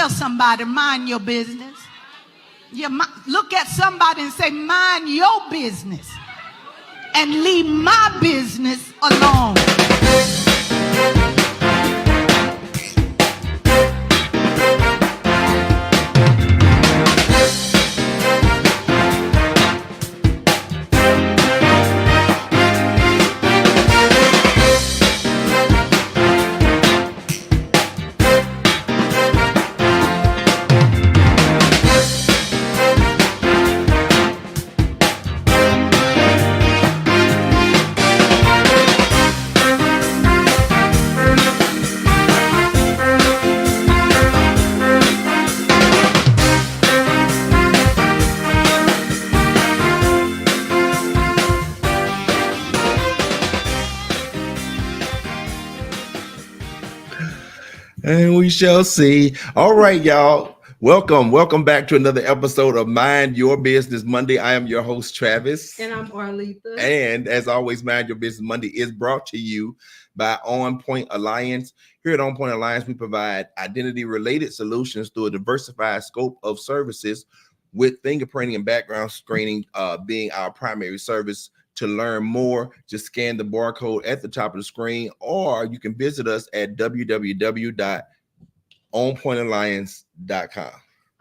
Tell somebody, mind your business. Look at somebody and say, mind your business and leave my business alone. And we shall see. All right, y'all. Welcome back to another episode of Mind Your Business Monday. I am your host, Travis. And I'm Arletha. And as always, Mind Your Business Monday is brought to you by On Point Alliance. Here at On Point Alliance, we provide identity-related solutions through a diversified scope of services, with fingerprinting and background screening being our primary service. To learn more, just scan the barcode at the top of the screen, or you can visit us at www.onpointalliance.com.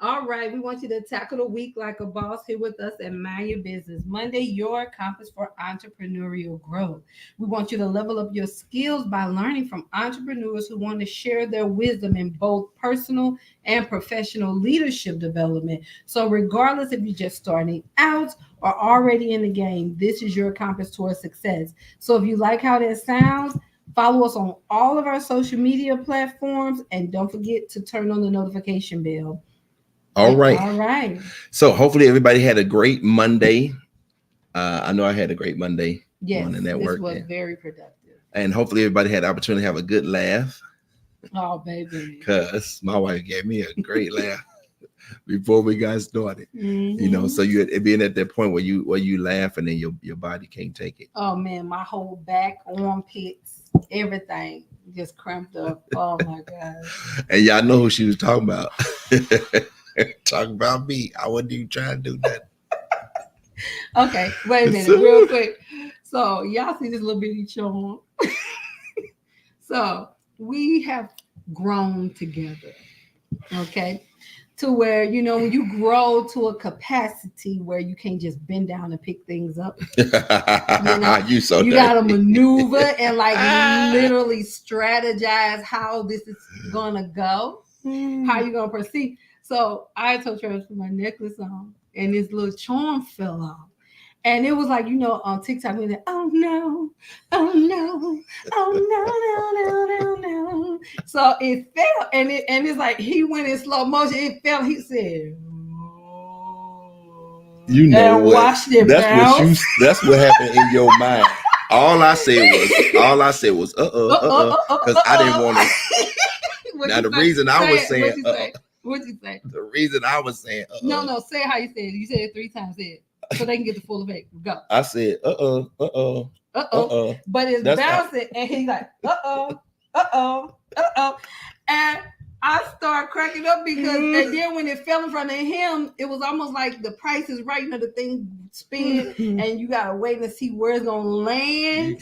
All right, we want you to tackle the week like a boss here with us at Mind Your Business Monday, your compass for entrepreneurial growth. We want you to level up your skills by learning from entrepreneurs who want to share their wisdom in both personal and professional leadership development. So regardless if you're just starting out or already in the game, this is your compass towards success. So if you like how that sounds, follow us on all of our social media platforms, and don't forget to turn on the notification bell. All right. All right. So hopefully everybody had a great Monday. I know I had a great Monday. Yes, morning at this work. was very productive. And hopefully everybody had the opportunity to have a good laugh. Oh, baby. Because my wife gave me a great laugh before we got started. Mm-hmm. You know, so you being at that point where you laugh and then your body can't take it. Oh man, my whole back, armpits, everything just cramped up. Oh my God. And y'all know who she was talking about. Talking about me. I wasn't even trying to do that. Okay, wait a minute, real quick. So y'all see this little bitty charm. So we have grown together. Okay. To where, you know, when you grow to a capacity where you can't just bend down and pick things up, you gotta maneuver and like literally strategize how this is gonna go, how you gonna proceed. So I told Travis to put my necklace on, and this little charm fell off. And it was like, you know, on TikTok, we were like, oh no, oh no, oh no. So it fell, and it's like he went in slow motion. It fell. He said, oh. You know and what? Watched it bounce. That's what happened in your mind. All I said was, because I didn't want to. Now the reason I was saying, what'd you say? The reason I was saying, No, say how you said it. You said it 3 times. Say it. So they can get the full effect. Go. I said, But it's bouncing, and he's like, and I start cracking up because, and then when it fell in front of him, it was almost like The Price is Right. You know, the thing spin, and you gotta wait and see where it's gonna land.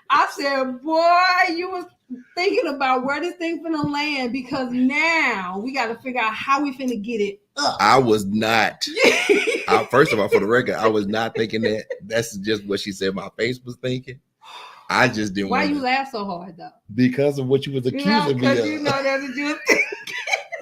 I said, boy, you was thinking about where this thing finna land, because now we got to figure out how we finna get it up. I was not. First of all, for the record, I was not thinking that. That's just what she said my face was thinking. I just didn't. Why you laugh so hard though? Because of what you was accusing me of. Because you know that's what you was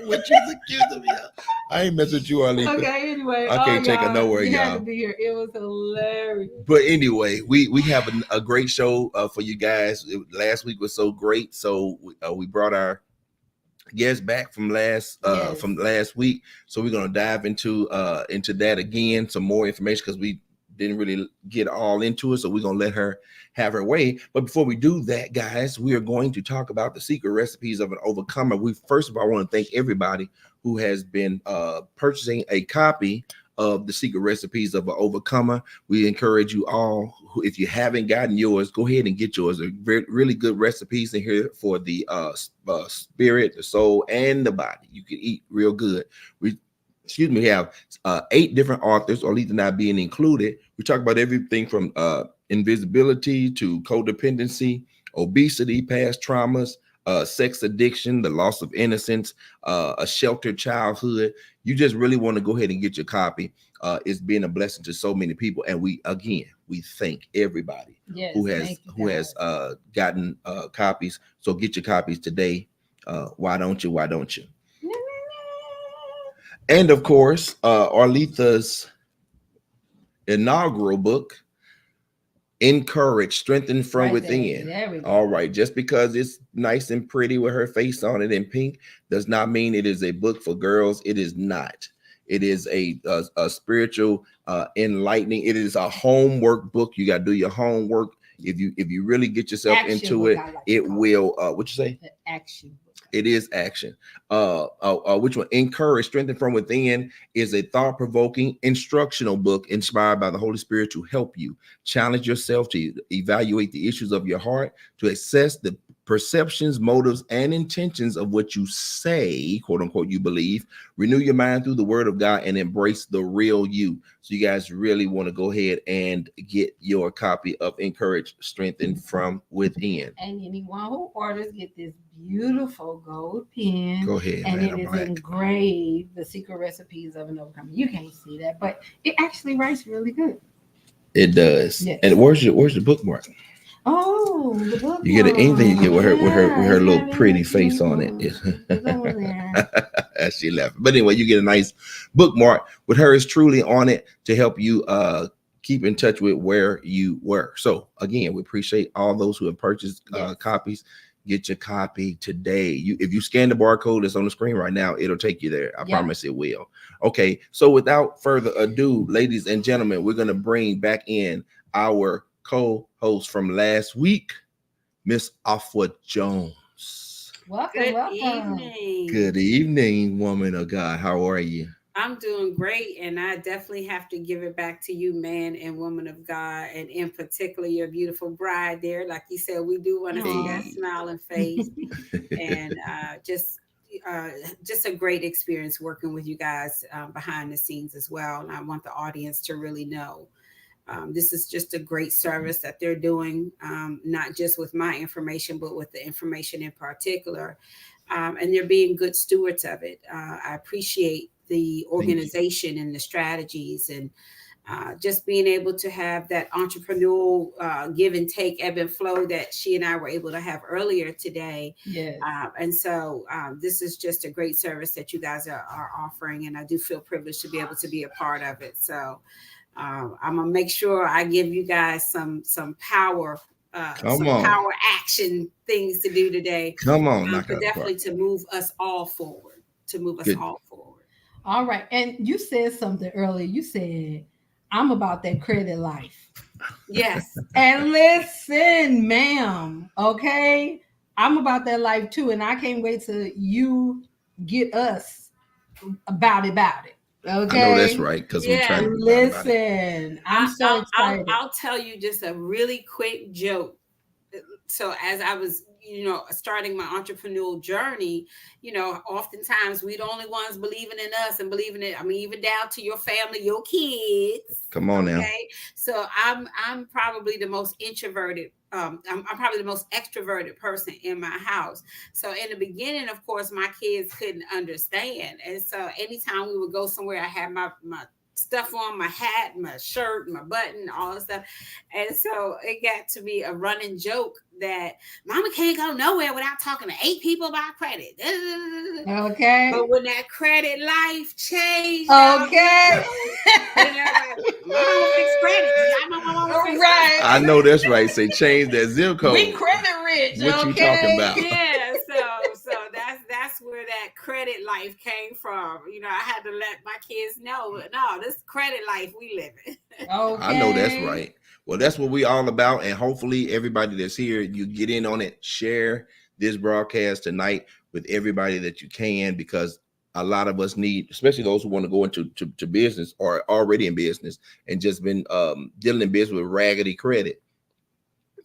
what you was accusing me of. I ain't messing with you, Arletha. Okay, anyway. I can't take it nowhere, you y'all. had to be here. It was hilarious. But anyway, we have a great show for you guys. Last week was so great. So we brought our guests back from last week. So we're gonna dive into that again, some more information, because we didn't really get all into it. So we're gonna let her have her way. But before we do that, guys, we are going to talk about the secret recipes of an overcomer. We first of all want to thank everybody who has been purchasing a copy of the secret recipes of an overcomer. We encourage you all, if you haven't gotten yours, go ahead and get yours. There are really good recipes in here for the spirit, the soul, and the body. You can eat real good. We have 8 different authors, Arletha and I being included. We talk about everything from invisibility to codependency, obesity, past traumas, sex addiction, the loss of innocence, a sheltered childhood. You just really want to go ahead and get your copy. It's been a blessing to so many people, and we thank everybody who has gotten copies. So get your copies today. Why don't you? And of course, Arletha's inaugural book, Encourage, Strengthen from Within. There we go. All right. Just because it's nice and pretty with her face on it in pink does not mean it is a book for girls. It is not. It is a spiritual enlightening. It is a homework book. You got to do your homework. If you really get yourself into it, it will. What you say? The action. It is action. Which one? Encourage, Strengthen from Within is a thought-provoking instructional book inspired by the Holy Spirit to help you challenge yourself to evaluate the issues of your heart, to assess the perceptions, motives, and intentions of what you say, quote unquote, you believe, renew your mind through the word of God, and embrace the real you. So you guys really want to go ahead and get your copy of Encourage, Strengthen from Within. And anyone who orders, get this beautiful gold pen. Go ahead, and man, it is engraved, the secret recipes of an overcomer. You can't see that, but it actually writes really good. It does. Yes. And where's the bookmark? Oh, the bookmark. You get anything you get with her little pretty face on it. It's over there. As she left. But anyway, you get a nice bookmark with hers truly on it to help you keep in touch with where you were. So again, we appreciate all those who have purchased copies. Get your copy today. If you scan the barcode that's on the screen right now, it'll take you there. I promise it will. Okay, so without further ado, ladies and gentlemen, we're going to bring back in our co-host from last week, Miss Afua Jones. Welcome. Good evening, woman of God. How are you? I'm doing great, and I definitely have to give it back to you, man and woman of God, and in particular your beautiful bride there. Like you said, we do want to see that smiling face, and just a great experience working with you guys behind the scenes as well. And I want the audience to really know this is just a great service that they're doing, not just with my information, but with the information in particular, and they're being good stewards of it. I appreciate the organization and the strategies, and just being able to have that entrepreneurial give and take, ebb and flow that she and I were able to have earlier today. Yes. And so this is just a great service that you guys are offering, and I do feel privileged to be able to be a part of it. So I'm gonna make sure I give you guys some power. Power action things to do today. Come on, definitely to move us all forward. All right. And you said something earlier. You said, I'm about that credit life. Yes. And listen, ma'am, okay? I'm about that life too. And I can't wait till you get us about it. Okay. I know that's right. Because we're trying to listen. I'm so excited. I'll tell you just a really quick joke. So as I was, starting my entrepreneurial journey, oftentimes we the only ones believing in us and believing it. I mean, even down to your family, your kids. Come on now. So I'm probably the most introverted. I'm probably the most extroverted person in my house. So in the beginning, of course, my kids couldn't understand. And so anytime we would go somewhere, I had my stuff on, my hat, my shirt, my button, all that stuff. And so it got to be a running joke that mama can't go nowhere without talking to 8 people about credit. Okay. But when that credit life changed, okay. Mama fix credit. Right. I know that's right. Say change that zip code. We credit rich. What you talking about? Yeah. So that's where that credit life came from. I had to let my kids know, no, this credit life we live in. Okay. I know that's right. Well, that's what we all about. And hopefully everybody that's here, you get in on it, share this broadcast tonight with everybody that you can, because a lot of us need, especially those who want to go into to business or already in business and just been dealing in business with raggedy credit.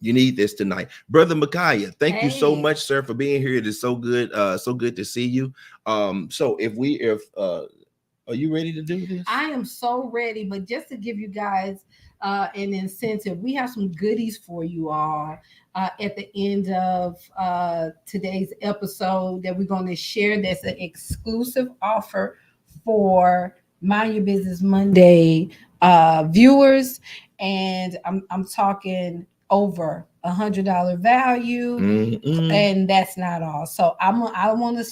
You need this tonight. Brother Micaiah, thank you so much, sir, for being here. It is so good to see you. So are you ready to do this? I am so ready, but just to give you guys an incentive, we have some goodies for you all at the end of today's episode that we're going to share. That's an exclusive offer for Mind Your Business Monday viewers, and I'm talking over $100 value, and that's not all. So I want to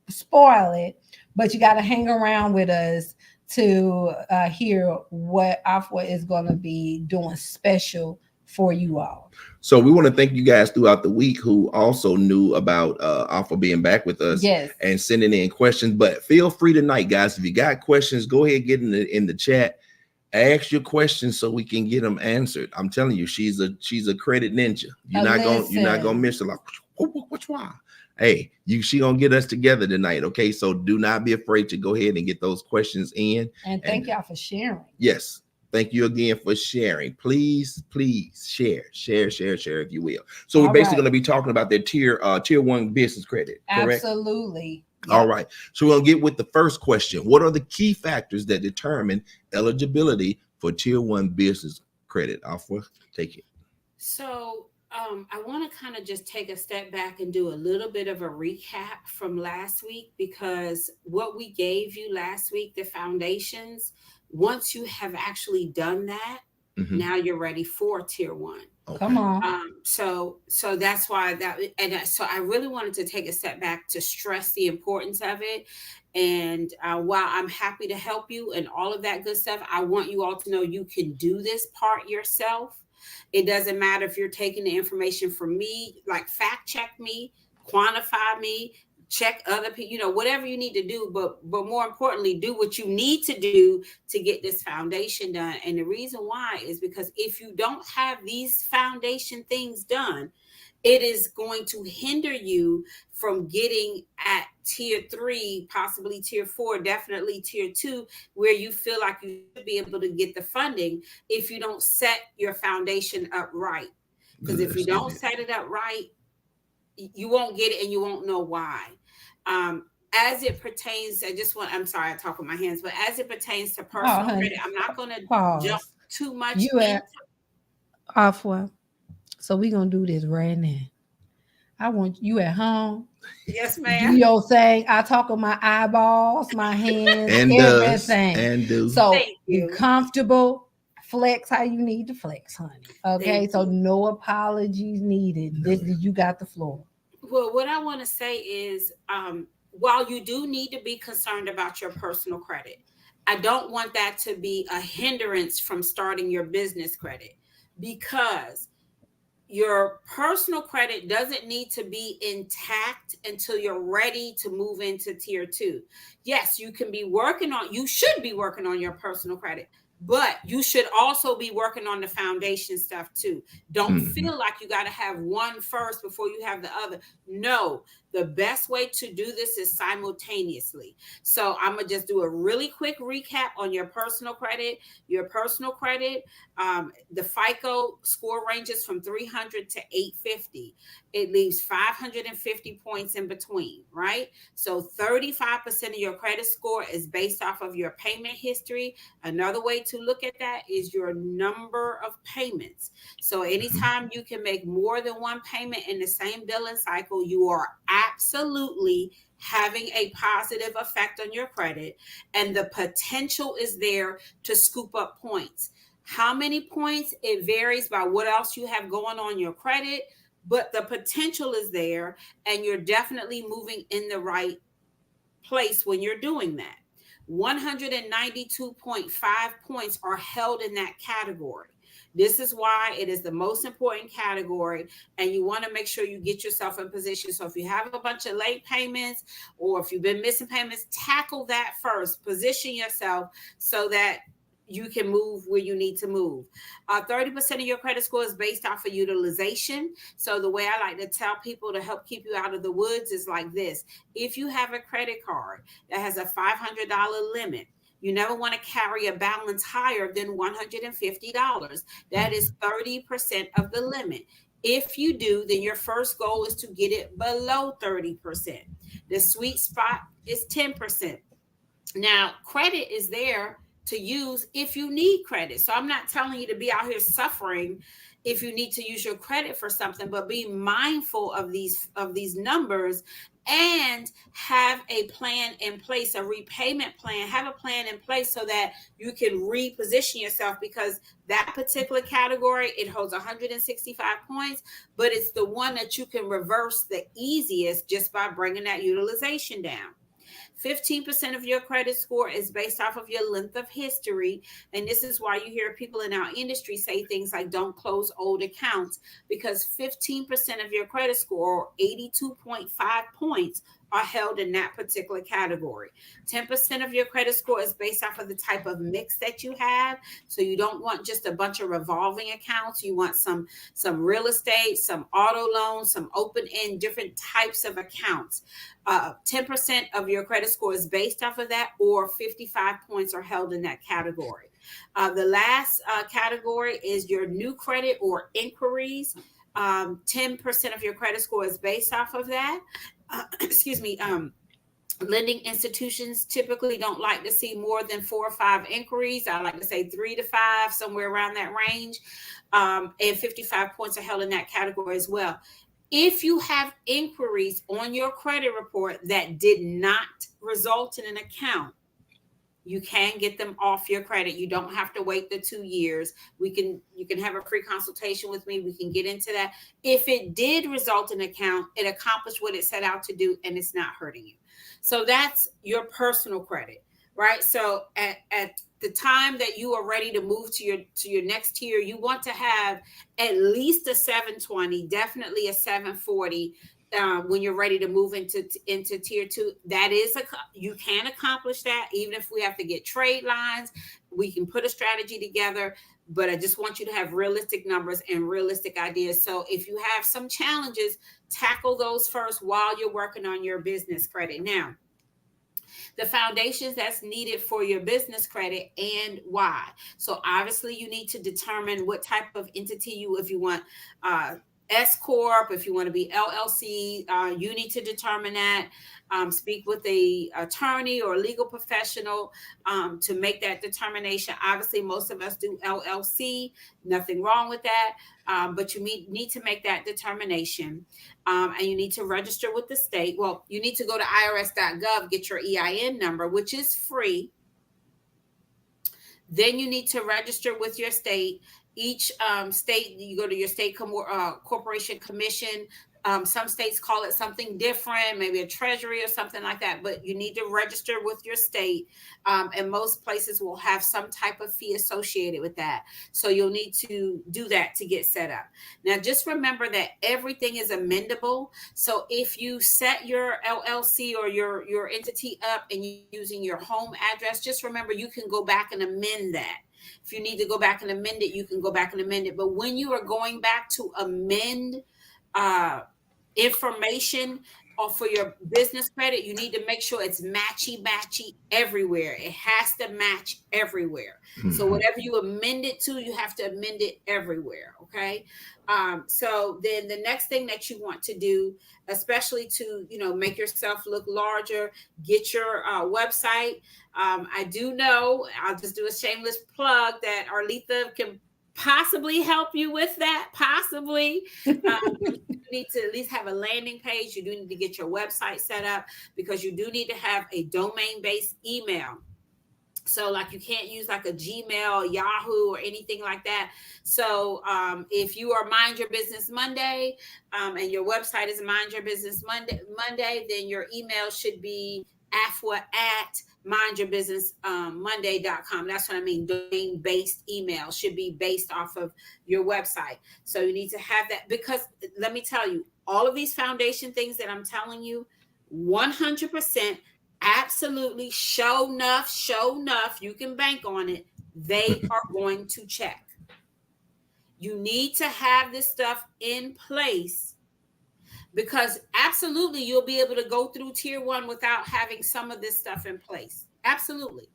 spoil it, but you got to hang around with us to hear what Afua is going to be doing special for you all. So we want to thank you guys throughout the week who also knew about Afua being back with us, and sending in questions. But feel free tonight, guys. If you got questions, go ahead, get in the chat. Ask your questions so we can get them answered. I'm telling you, she's a credit ninja. You're not gonna miss her. Like, what's wrong? Hey, she gonna get us together tonight. Okay, so do not be afraid to go ahead and get those questions in. And thank y'all for sharing. Yes, thank you again for sharing. Please share if you will. So we're basically gonna be talking about their tier 1 business credit. Correct? Absolutely. All right. So we'll get with the first question. What are the key factors that determine eligibility for tier 1 business credit? Afua, take it. So I want to kind of just take a step back and do a little bit of a recap from last week, because what we gave you last week, the foundations, once you have actually done that, now you're ready for tier 1. Okay. Come on. So that's why so I really wanted to take a step back to stress the importance of it. And while I'm happy to help you and all of that good stuff, I want you all to know you can do this part yourself. It doesn't matter if you're taking the information from me, like fact check me, quantify me, check other people, whatever you need to do, but more importantly, do what you need to do to get this foundation done. And the reason why is because if you don't have these foundation things done, it is going to hinder you from getting at tier 3, possibly tier 4, definitely tier 2, where you feel like you should be able to get the funding if you don't set your foundation up right. Because if you don't set it up right, you won't get it and you won't know why. As it pertains, I'm sorry, I talk with my hands, but as it pertains to personal credit, I'm not going to jump too much into Afua. So we're going to do this right now. I want you at home. Yes, ma'am. Do your thing. I talk with my eyeballs, my hands, and everything. So be comfortable. Flex how you need to flex, honey. Okay, so no apologies needed. You got the floor. Well, what I want to say is, while you do need to be concerned about your personal credit, I don't want that to be a hindrance from starting your business credit, because your personal credit doesn't need to be intact until you're ready to move into tier 2. Yes, you should be working on your personal credit, but you should also be working on the foundation stuff too. Don't feel like you got to have one first before you have the other. No, the best way to do this is simultaneously. So I'm going to just do a really quick recap on your personal credit. Your personal credit, the FICO score ranges from 300 to 850. It leaves 550 points in between, right? So 35% of your credit score is based off of your payment history. Another way to look at that is your number of payments. So anytime you can make more than one payment in the same billing cycle, you are absolutely having a positive effect on your credit, and the potential is there to scoop up points. How many points? It varies by what else you have going on your credit, but the potential is there, and you're definitely moving in the right place when you're doing that. 192.5 points are held in that category. This is why it is the most important category, and you want to make sure you get yourself in position. So if you have a bunch of late payments, or if you've been missing payments, tackle that first. Position yourself so that you can move where you need to move. 30% of your credit score is based off of utilization. So the way I like to tell people to help keep you out of the woods is like this. If you have a credit card that has a $500 limit, you never want to carry a balance higher than $150. That is 30% of the limit. If you do, then your first goal is to get it below 30%. The sweet spot is 10%. Now, credit is there to use if you need credit. So I'm not telling you to be out here suffering if you need to use your credit for something, but be mindful of these numbers and have a plan in place, a repayment plan. Have a plan in place so that you can reposition yourself, because that particular category, it holds 165 points, but it's the one that you can reverse the easiest just by bringing that utilization down. 15% of your credit score is based off of your length of history. And this is why you hear people in our industry say things like don't close old accounts, because 15% of your credit score, or 82.5 points, are held in that particular category. 10% of your credit score is based off of the type of mix that you have. So you don't want just a bunch of revolving accounts. You want some real estate, some auto loans, some open-end, different types of accounts. 10% of your credit score is based off of that, or 55 points are held in that category. The last category is your new credit or inquiries. 10% of your credit score is based off of that. Lending institutions typically don't like to see more than 4 or 5 inquiries. I like to say 3 to 5, somewhere around that range. And 55 points are held in that category as well. If you have inquiries on your credit report that did not result in an account, you can get them off your credit. You don't have to wait the 2 years. You can have a free consultation with me. We can get into that. If it did result in an account, it accomplished what it set out to do, and it's not hurting you. So that's your personal credit, right? So at the time that you are ready to move to your next tier, you want to have at least a 720, definitely a 740. When you're ready to move into tier 2, that is you can accomplish that. Even if we have to get trade lines, we can put a strategy together, but I just want you to have realistic numbers and realistic ideas. So if you have some challenges, tackle those first while you're working on your business credit. Now, the foundations that's needed for your business credit and why. So obviously you need to determine what type of entity if you want S Corp, if you want to be LLC, you need to determine that. Speak with a attorney or legal professional to make that determination. Obviously, most of us do LLC. Nothing wrong with that, but you need to make that determination, and you need to register with the state. Well, you need to go to irs.gov, get your EIN number, which is free. Then you need to register with your state. Each state, you go to your state corporation commission. Some states call it something different, maybe a treasury or something like that, but you need to register with your state. And most places will have some type of fee associated with that. So you'll need to do that to get set up. Now, just remember that everything is amendable. So if you set your LLC or your entity up and you're using your home address, just remember you can go back and amend that. If you need to go back and amend it, you can go back and amend it. But when you are going back to amend information or for your business credit, you need to make sure it's matchy everywhere. It has to match everywhere. Mm-hmm. So whatever you amend it to, you have to amend it everywhere. Okay. So then the next thing that you want to do, especially to, make yourself look larger, get your website. I do know, I'll just do a shameless plug, that Arletha can possibly help you with that. Possibly. You need to at least have a landing page. You do need to get your website set up, because you do need to have a domain-based email. So like you can't use like a Gmail, Yahoo, or anything like that. So if you are Mind Your Business Monday and your website is Mind Your Business Monday, then your email should be afua@mindyourbusinessmonday.com. That's what I mean. Domain-based email should be based off of your website. So you need to have that, because let me tell you, all of these foundation things that I'm telling you, 100% Absolutely. Show enough. You can bank on it. They are going to check. You need to have this stuff in place, because absolutely you'll be able to go through tier 1 without having some of this stuff in place. Absolutely.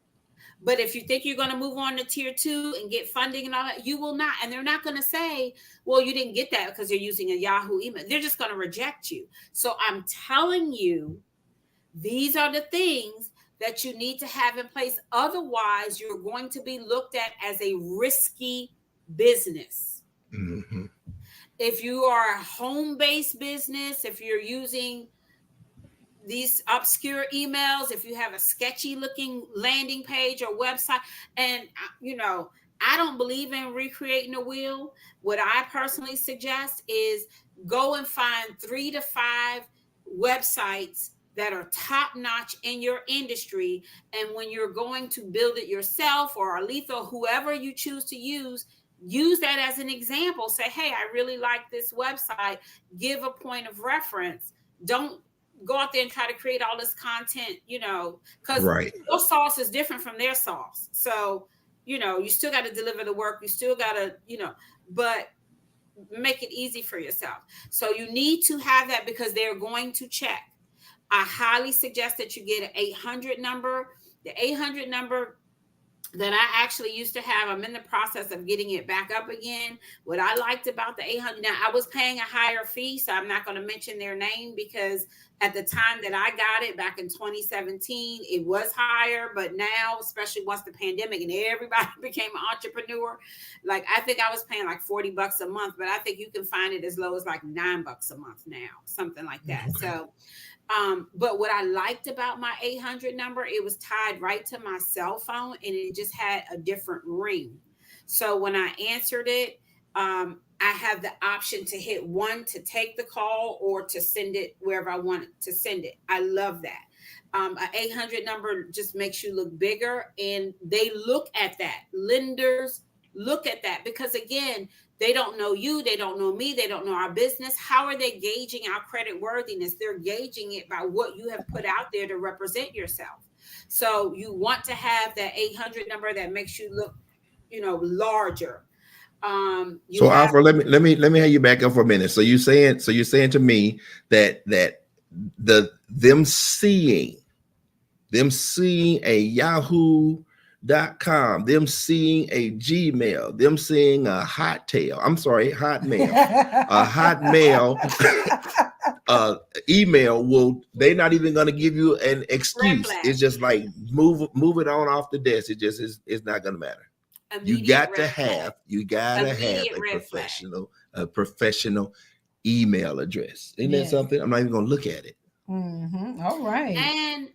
But if you think you're going to move on to tier 2 and get funding and all that, you will not. And they're not going to say, well, you didn't get that because you're using a Yahoo email. They're just going to reject you. So I'm telling you, these are the things that you need to have in place. Otherwise, you're going to be looked at as a risky business. Mm-hmm. If you are a home-based business, if you're using these obscure emails, if you have a sketchy looking landing page or website, and I don't believe in recreating the wheel. What I personally suggest is go and find 3 to 5 websites that are top notch in your industry. And when you're going to build it yourself, or Arletha, or whoever you choose to use that as an example. Say, hey, I really like this website. Give a point of reference. Don't go out there and try to create all this content, because your sauce is different from their sauce. So, you still got to deliver the work. You still got to, but make it easy for yourself. So you need to have that, because they're going to check. I highly suggest that you get an 800 number. The 800 number that I actually used to have, I'm in the process of getting it back up again. What I liked about the 800, now I was paying a higher fee, so I'm not going to mention their name, because at the time that I got it back in 2017, it was higher. But now, especially once the pandemic and everybody became an entrepreneur, like I think I was paying like $40 a month, but I think you can find it as low as like $9 a month now, something like that. Okay. So but what I liked about my 800 number, it was tied right to my cell phone, and it just had a different ring. So when I answered it, I have the option to hit 1 to take the call, or to send it wherever I want to send it. I love that. An 800 number just makes you look bigger, and they look at that. Lenders look at that, because again, they don't know you, they don't know me, they don't know our business. How are they gauging our credit worthiness? They're gauging it by what you have put out there to represent yourself. So you want to have that 800 number that makes you look, larger. So Alpha, let me have you back up for a minute. So you're saying to me that them seeing a Yahoo.com, them seeing a Gmail, them seeing a Hotmail, a Hotmail email they're not even going to give you an excuse. It's just like move it on off the desk. It's not going to matter. You got to have a professional email address. Isn't that something? I'm not even going to look at it. Mm-hmm. All right. And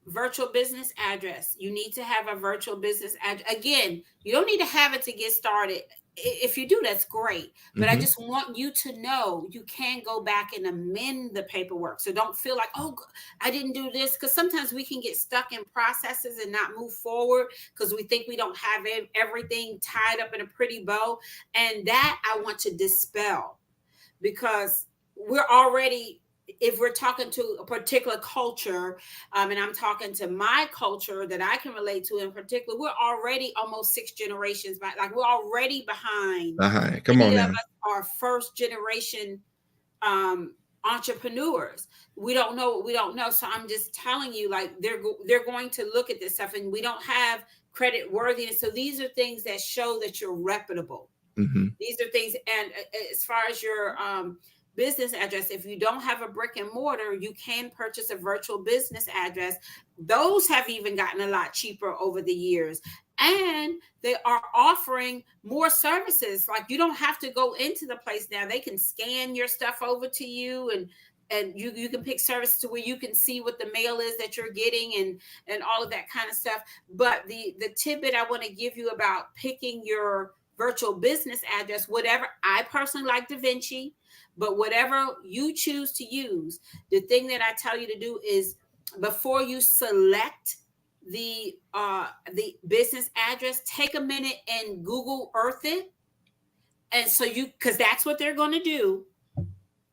virtual business address. You need to have a virtual business address. Again, you don't need to have it to get started. If you do, that's great. But I just want you to know you can go back and amend the paperwork. So don't feel like, oh, I didn't do this. Because sometimes we can get stuck in processes and not move forward because we think we don't have everything tied up in a pretty bow. And that I want to dispel, because we're already, if we're talking to a particular culture, and I'm talking to my culture that I can relate to in particular, we're already almost 6 generations back. Like, we're already behind. Come on now. Of us are first generation entrepreneurs. We don't know what we don't know. So I'm just telling you, like, they're going to look at this stuff, and we don't have credit worthiness. So these are things that show that you're reputable. These are things. And as far as your business address, if you don't have a brick and mortar, you can purchase a virtual business address. Those have even gotten a lot cheaper over the years, and they are offering more services. Like, you don't have to go into the place now. They can scan your stuff over to you, and you can pick services to where you can see what the mail is that you're getting, and all of that kind of stuff. But the tidbit I want to give you about picking your virtual business address, whatever, I personally like DaVinci. But whatever you choose to use, the thing that I tell you to do is, before you select the business address, take a minute and Google Earth it. And so because that's what they're going to do.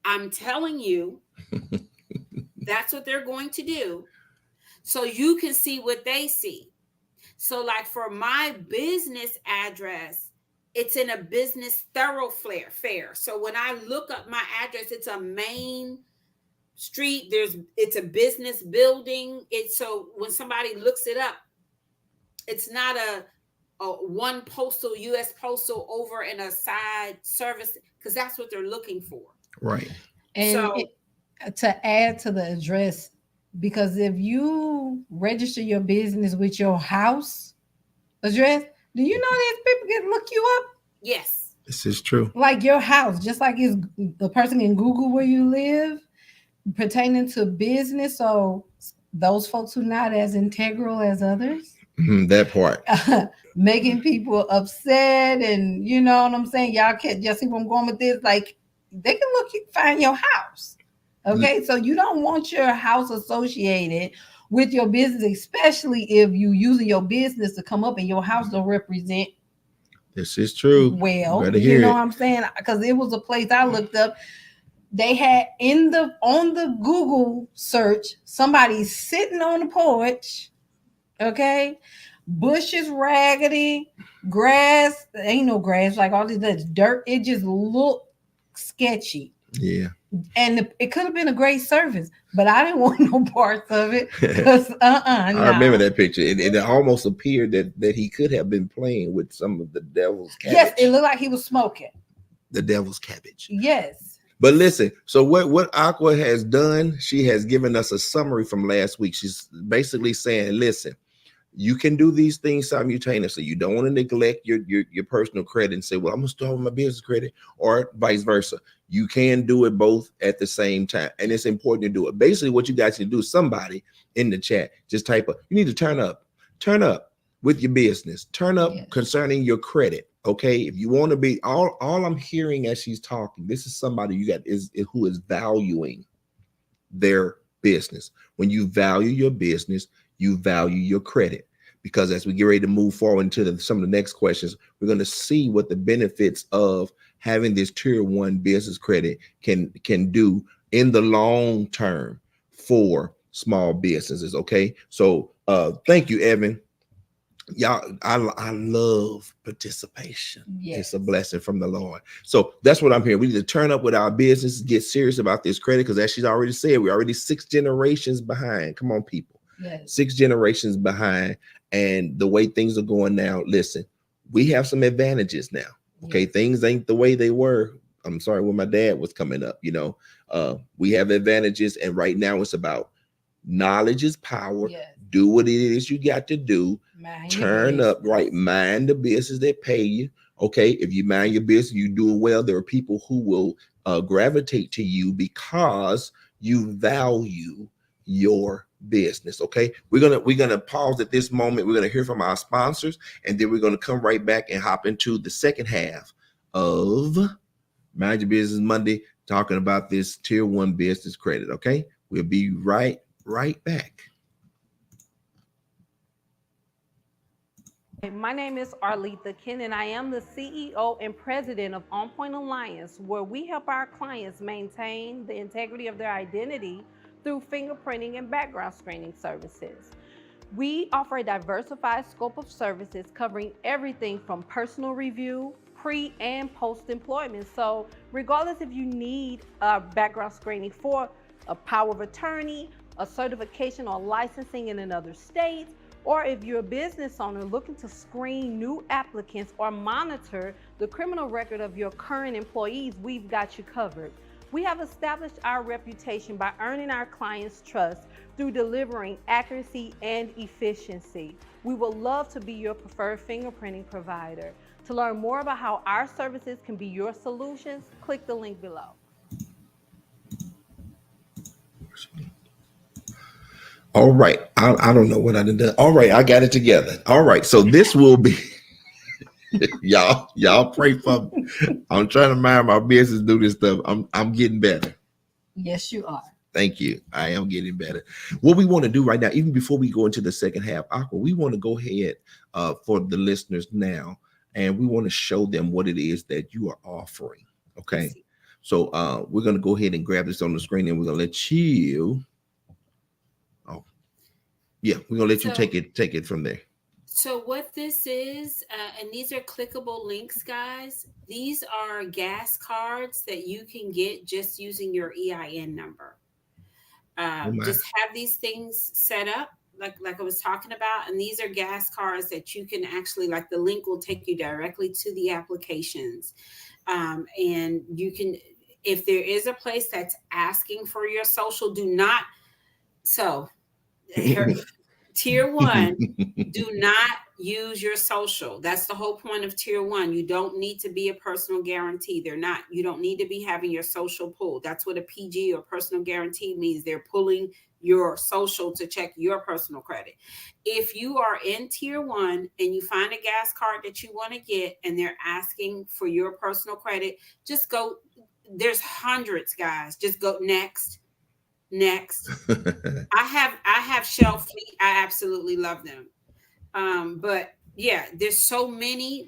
I'm telling you, that's what they're going to do. so you can see what they see. So like for my business address, it's in a business thoroughfare. So when I look up my address, it's a main street. It's a business building. It's so when somebody looks it up, it's not a one postal, U.S. postal over in a side service, because that's what they're looking for. Right. And So to add to the address, because if you register your business with your house address, do you know that people can look you up? yes, This is true. Like your house, just like the person can Google where you live pertaining to business. So those folks who not as integral as others, That part. making people upset, and you know what I'm saying? Y'all can't just see where I'm going with this. Like they can find your house. Okay, so you don't want your house associated with your business, especially if you using your business to come up and your house don't represent. This is true. Well, you know what I'm saying? Because it was a place I looked up. They had on the Google search, somebody sitting on the porch. Okay, bushes raggedy, grass, ain't no grass, like all this dirt. It just looked sketchy. Yeah. And it could have been a great service, but I didn't want no parts of it. Because I remember that picture. It almost appeared that he could have been playing with some of the devil's cabbage. Yes, it looked like he was smoking. The devil's cabbage. Yes. But listen, so what Afua has done, she has given us a summary from last week. She's basically saying, listen, you can do these things simultaneously. You don't want to neglect your personal credit and say, well, I'm going to start with my business credit, or vice versa. You can do it both at the same time. And it's important to do it. Basically, what you guys can do, somebody in the chat, just type up, you need to turn up with your business, turn up concerning your credit. Okay. If you want to be all I'm hearing as she's talking, this is somebody who is valuing their business. When you value your business, you value your credit, because as we get ready to move forward into some of the next questions, we're going to see what the benefits of having this tier 1 business credit can do in the long term for small businesses. Okay. So thank you, Evan. Y'all, I love participation. Yes. It's a blessing from the Lord. So that's what I'm hearing. We need to turn up with our business, get serious about this credit, because as she's already said, we're already 6 generations behind. Come on, people. Yes. 6 generations behind. And the way things are going now, listen, we have some advantages now. Okay. Yes. Things ain't the way they were. I'm sorry, when my dad was coming up, we have advantages. And right now it's about knowledge is power. Yes. Do what it is you got to do. Turn up, right? Mind the business that pay you. Okay. If you mind your business, you do it well. There are people who will gravitate to you because you value your business. Okay. We're gonna pause at this moment. We're gonna hear from our sponsors, and then we're gonna come right back and hop into the second half of Mind Your Business Monday, talking about this tier 1 business credit. Okay. We'll be right back. My name is Arletha, and I am the CEO and president of On Point Alliance, where we help our clients maintain the integrity of their identity through fingerprinting and background screening services. We offer a diversified scope of services covering everything from personal review, pre and post-employment. So regardless if you need background screening for a power of attorney, a certification or licensing in another state, or if you're a business owner looking to screen new applicants or monitor the criminal record of your current employees, we've got you covered. We have established our reputation by earning our clients' trust through delivering accuracy and efficiency. We would love to be your preferred fingerprinting provider. To learn more about how our services can be your solutions, click the link below. All right. I don't know what I did. All right. I got it together. All right. So this will be y'all pray for me. I'm trying to mind my business, do this stuff. I'm getting better. Yes, you are. Thank you. I am getting better. What we want to do right now, even before we go into the second half, Afua, we want to go ahead for the listeners now, and we want to show them what it is that you are offering. Okay. So we're going to go ahead and grab this on the screen, and we're going to let you. Yeah, we're gonna let you take it from there. So what this is, and these are clickable links, guys. These are gas cards that you can get just using your EIN number. Just have these things set up, like I was talking about, and these are gas cards that you can actually, like, the link will take you directly to the applications, and you can, if there is a place that's asking for your social, do not. So Tier 1, do not use your social. That's the whole point of Tier 1. You don't need to be a personal guarantee. You don't need to be having your social pulled. That's what a PG or personal guarantee means. They're pulling your social to check your personal credit. If you are in Tier 1 and you find a gas card that you want to get and they're asking for your personal credit, just go. There's hundreds, guys. Just go next. I have Shell Fleet. I absolutely love them. But yeah, there's so many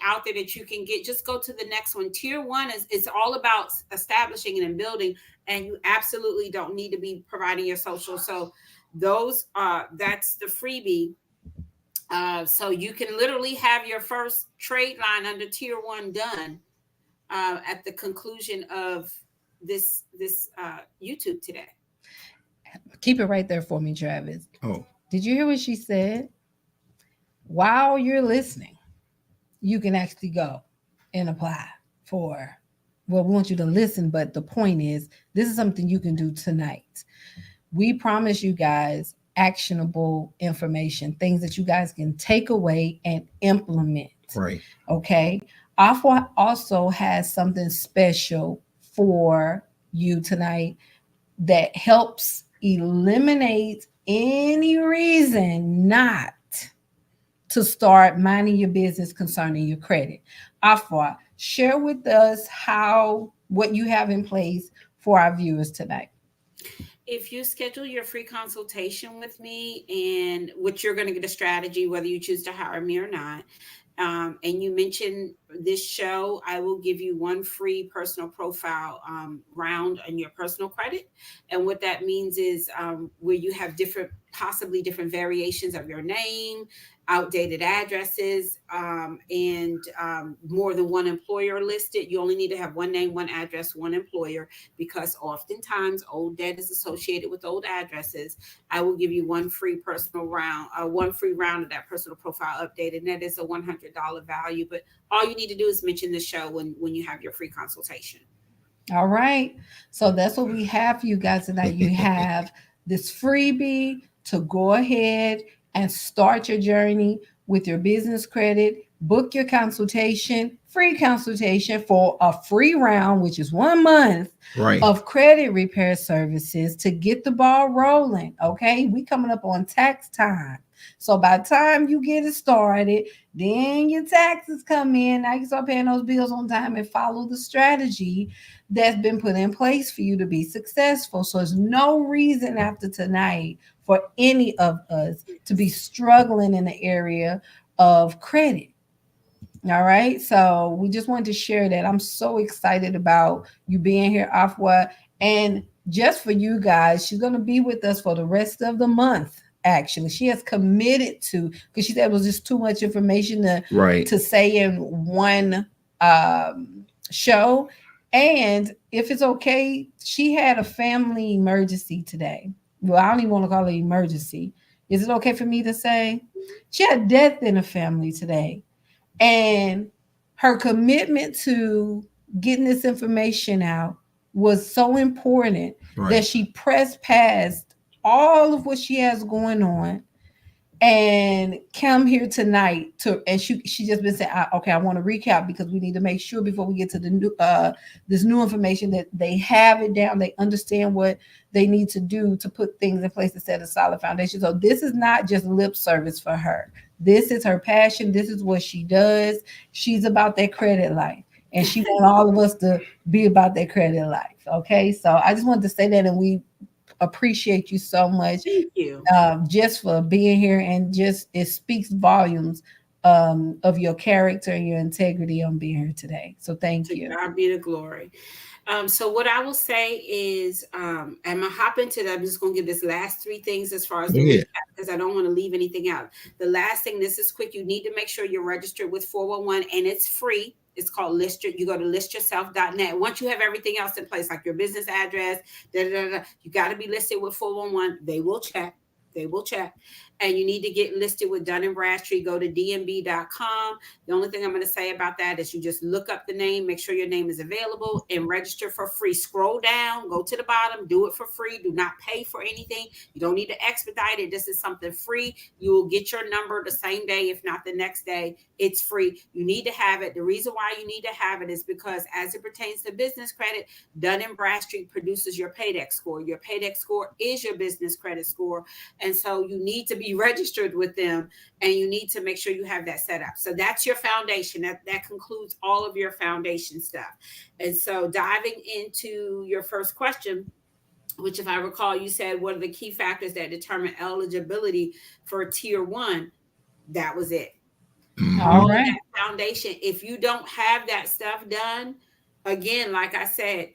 out there that you can get. Just go to the next one. Tier 1 it's all about establishing and building, and you absolutely don't need to be providing your social. So those that's the freebie. So you can literally have your first trade line under Tier 1 done at the conclusion of this YouTube today. Keep it right there for me, Travis. Oh, did you hear what she said? While you're listening, you can actually go and apply for, well, we want you to listen, but the point is, this is something you can do tonight. We promise you guys actionable information, things that you guys can take away and implement. Right. Okay. Afua also has something special for you tonight that helps eliminate any reason not to start minding your business concerning your credit. Afua, share with us what you have in place for our viewers tonight. If you schedule your free consultation with me, and which you're going to get a strategy whether you choose to hire me or not, and you mention this show, I will give you one free personal profile round on your personal credit. And what that means is where you have possibly different variations of your name, outdated addresses, and more than one employer listed. You only need to have one name, one address, one employer, because oftentimes old debt is associated with old addresses. I will give you one free round of that personal profile update, and that is a $100 value. But all you need to do is mention the show when you have your free consultation. All right. So that's what we have for you guys tonight. You have this freebie to go ahead and start your journey with your business credit. Book your consultation, free consultation for a free round, which is 1 month of credit repair services to get the ball rolling. Okay. We coming up on tax time. So by the time you get it started, then your taxes come in. Now you start paying those bills on time and follow the strategy that's been put in place for you to be successful. So there's no reason after tonight for any of us to be struggling in the area of credit. All right. So we just wanted to share that. I'm so excited about you being here, Afua. And just for you guys, she's going to be with us for the rest of the month. Actually, she has committed to, because she said it was just too much information to say in one show. And if it's okay, she had a family emergency today. Well, I don't even want to call it emergency. Is it okay for me to say? She had death in the family today. And her commitment to getting this information out was so important that she pressed past all of what she has going on and come here tonight and she just been saying, okay, I want to recap because we need to make sure before we get to the new this new information that they have it down, they understand what they need to do to put things in place to set a solid foundation. So this is not just lip service for her. This is her passion. This is what she does. She's about that credit life, and she wants all of us to be about that credit life. Okay, so I just wanted to say that, and we appreciate you so much. Thank you. Just for being here, and just it speaks volumes of your character and your integrity on being here today. So thank you. God be the glory. So what I will say is, I'm gonna hop into that. I'm just gonna give this last three things as far as the recap, because I don't want to leave anything out. The last thing, this is quick. You need to make sure you're registered with 411, and it's free. It's called List Your. You go to listyourself.net. Once you have everything else in place, like your business address, you got to be listed with 411. They will check. They will check. And you need to get listed with Dun & Bradstreet. Go to dnb.com. The only thing I'm going to say about that is you just look up the name, make sure your name is available, and register for free. Scroll down, go to the bottom, do it for free. Do not pay for anything. You don't need to expedite it. This is something free. You will get your number the same day, if not the next day. It's free. You need to have it. The reason why you need to have it is because as it pertains to business credit, Dun & Bradstreet produces your paydex score. Your paydex score is your business credit score. And so you need to be registered with them, and you need to make sure you have that set up. So that's your foundation. That concludes all of your foundation stuff. And so diving into your first question, which, if I recall, you said, what are the key factors that determine eligibility for tier 1? That was it. All right. That foundation. If you don't have that stuff done, again, like I said,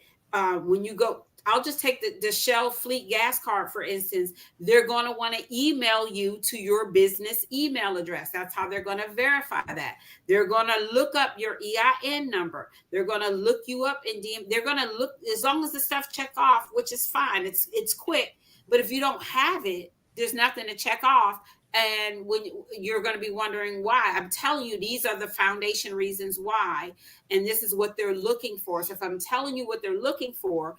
when you go, I'll just take the Shell Fleet gas card, for instance. They're going to want to email you to your business email address. That's how they're going to verify that. They're going to look up your EIN number. They're going to look you up in DM. They're going to look, as long as the stuff check off, which is fine. It's quick. But if you don't have it, there's nothing to check off. And when you're going to be wondering why, I'm telling you, these are the foundation reasons why. And this is what they're looking for. So if I'm telling you what they're looking for,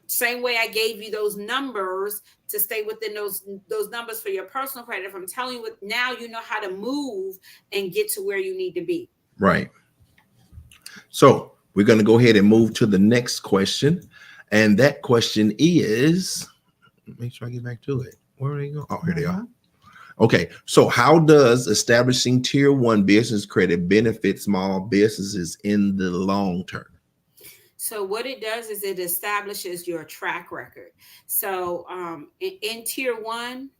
same way I gave you those numbers to stay within those numbers for your personal credit. If I'm telling you what, now you know how to move and get to where you need to be. Right. So we're going to go ahead and move to the next question. And that question is, make sure I get back to it. Where are they going? Oh, here they are. Okay. So how does establishing tier 1 business credit benefit small businesses in the long term? So what it does is it establishes your track record. So in tier 1,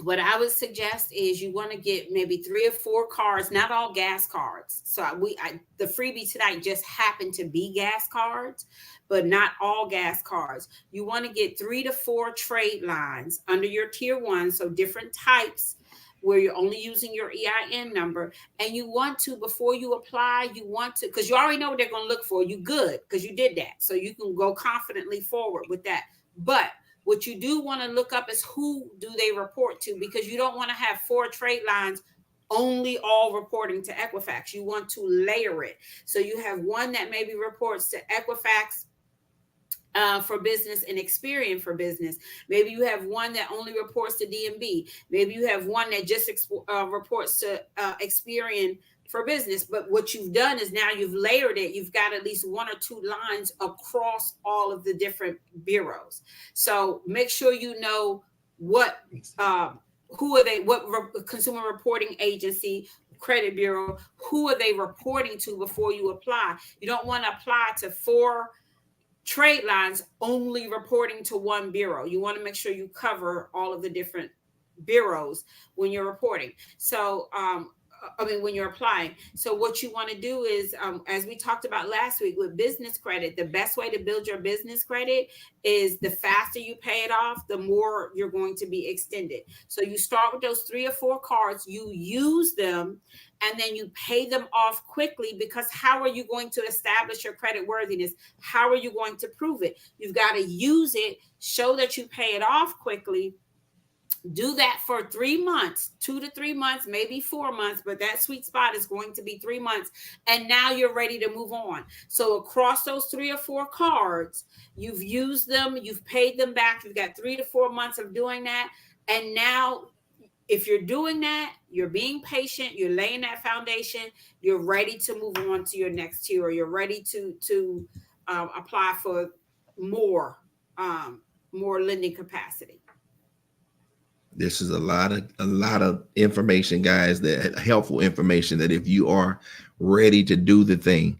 what I would suggest is you want to get maybe 3 or 4 cards, not all gas cards. So the freebie tonight just happened to be gas cards, but not all gas cards. You want to get 3 to 4 trade lines under your tier 1. So different types where you're only using your EIN number. And you want to, before you apply, you want to, because you already know what they're going to look for. You good, because you did that. So you can go confidently forward with that. But what you do want to look up is who do they report to, because you don't want to have 4 trade lines only all reporting to Equifax. You want to layer it. So you have one that maybe reports to Equifax for business and Experian for business. Maybe you have one that only reports to DMB. Maybe you have one that just reports to Experian for business. But what you've done is now you've layered it. You've got at least 1 or 2 lines across all of the different bureaus. So make sure you know what, who are they, what consumer reporting agency, credit bureau, who are they reporting to before you apply. You don't want to apply to 4 trade lines only reporting to one bureau. You want to make sure you cover all of the different bureaus when you're reporting. So, when you're applying. So what you want to do is, as we talked about last week with business credit, the best way to build your business credit is the faster you pay it off, the more you're going to be extended. So you start with those 3 or 4 cards, you use them, and then you pay them off quickly, because how are you going to establish your credit worthiness? How are you going to prove it? You've got to use it, show that you pay it off quickly. Do that for 3 months, 2 to 3 months, maybe 4 months, but that sweet spot is going to be 3 months. And now you're ready to move on. So across those 3 or 4 cards, you've used them, you've paid them back. You've got 3 to 4 months of doing that. And now, if you're doing that, you're being patient, you're laying that foundation, you're ready to move on to your next tier, or you're ready to apply for more lending capacity. This is a lot of information, guys, that helpful information, that if you are ready to do the thing,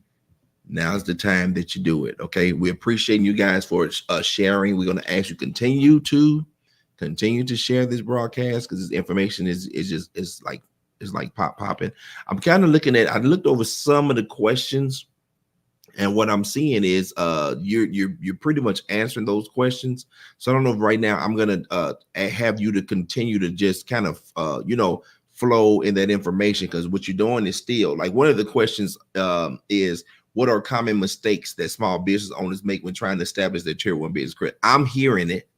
now's the time that you do it. Okay. We appreciate you guys for sharing. We're going to ask you continue to share this broadcast, because this information is like popping. I'm kind of looking at, I looked over some of the questions, And what I'm seeing is you're pretty much answering those questions. So I don't know if right now I'm gonna have you to continue to just kind of flow in that information, because what you're doing is still like one of the questions is, what are common mistakes that small business owners make when trying to establish their tier 1 business credit? I'm hearing it,